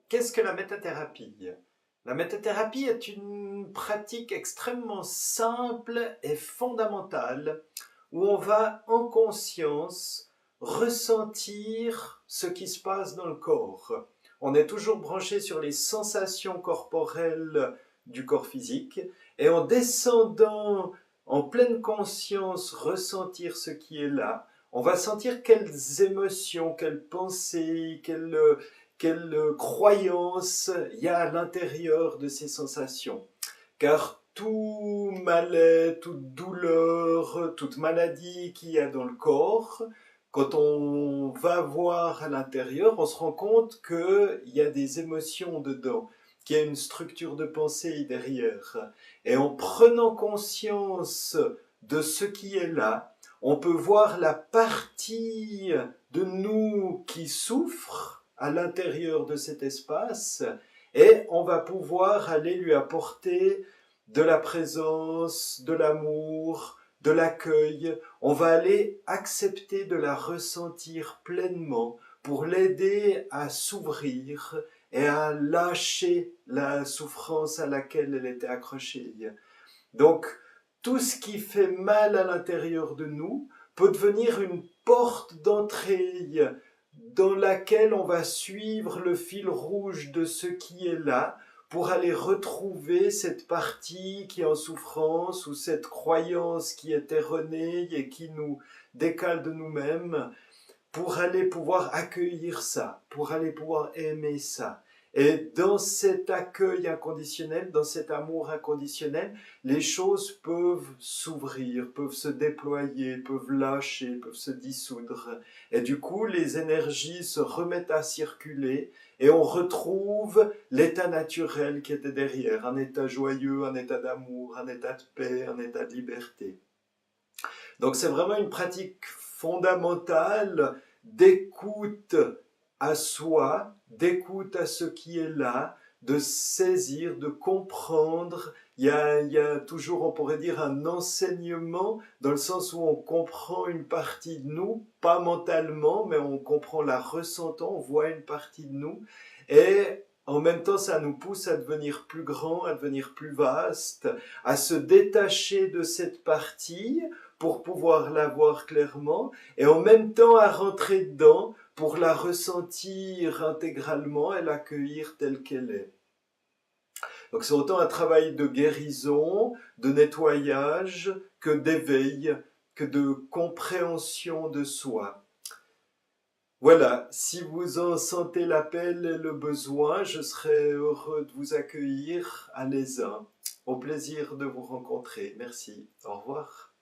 Qu'est-ce que la métathérapie? La métathérapie est une pratique extrêmement simple et fondamentale où on va en conscience ressentir ce qui se passe dans le corps. On est toujours branché sur les sensations corporelles du corps physique et en descendant en pleine conscience ressentir ce qui est là, on va sentir quelles émotions, quelles pensées, quelle croyance il y a à l'intérieur de ces sensations. Car tout malaise, toute douleur, toute maladie qu'il y a dans le corps, quand on va voir à l'intérieur, on se rend compte qu'il y a des émotions dedans, qu'il y a une structure de pensée derrière. Et en prenant conscience de ce qui est là, on peut voir la partie de nous qui souffre à l'intérieur de cet espace et on va pouvoir aller lui apporter de la présence, de l'amour, de l'accueil. On va aller accepter de la ressentir pleinement pour l'aider à s'ouvrir et à lâcher la souffrance à laquelle elle était accrochée. Donc, tout ce qui fait mal à l'intérieur de nous peut devenir une porte d'entrée dans laquelle on va suivre le fil rouge de ce qui est là pour aller retrouver cette partie qui est en souffrance ou cette croyance qui est erronée et qui nous décale de nous-mêmes pour aller pouvoir accueillir ça, pour aller pouvoir aimer ça. Et dans cet accueil inconditionnel, dans cet amour inconditionnel, les choses peuvent s'ouvrir, peuvent se déployer, peuvent lâcher, peuvent se dissoudre. Et du coup, les énergies se remettent à circuler et on retrouve l'état naturel qui était derrière, un état joyeux, un état d'amour, un état de paix, un état de liberté. Donc c'est vraiment une pratique fondamentale d'écoute à soi, d'écoute à ce qui est là, de saisir, de comprendre. Il y a toujours, on pourrait dire, un enseignement dans le sens où on comprend une partie de nous, pas mentalement, mais on comprend la ressentant, on voit une partie de nous. Et en même temps, ça nous pousse à devenir plus grand, à devenir plus vaste, à se détacher de cette partie pour pouvoir la voir clairement et en même temps à rentrer dedans pour la ressentir intégralement et l'accueillir telle qu'elle est. Donc c'est autant un travail de guérison, de nettoyage, que d'éveil, que de compréhension de soi. Voilà, si vous en sentez l'appel et le besoin, je serai heureux de vous accueillir à l'ESA. Au plaisir de vous rencontrer. Merci. Au revoir.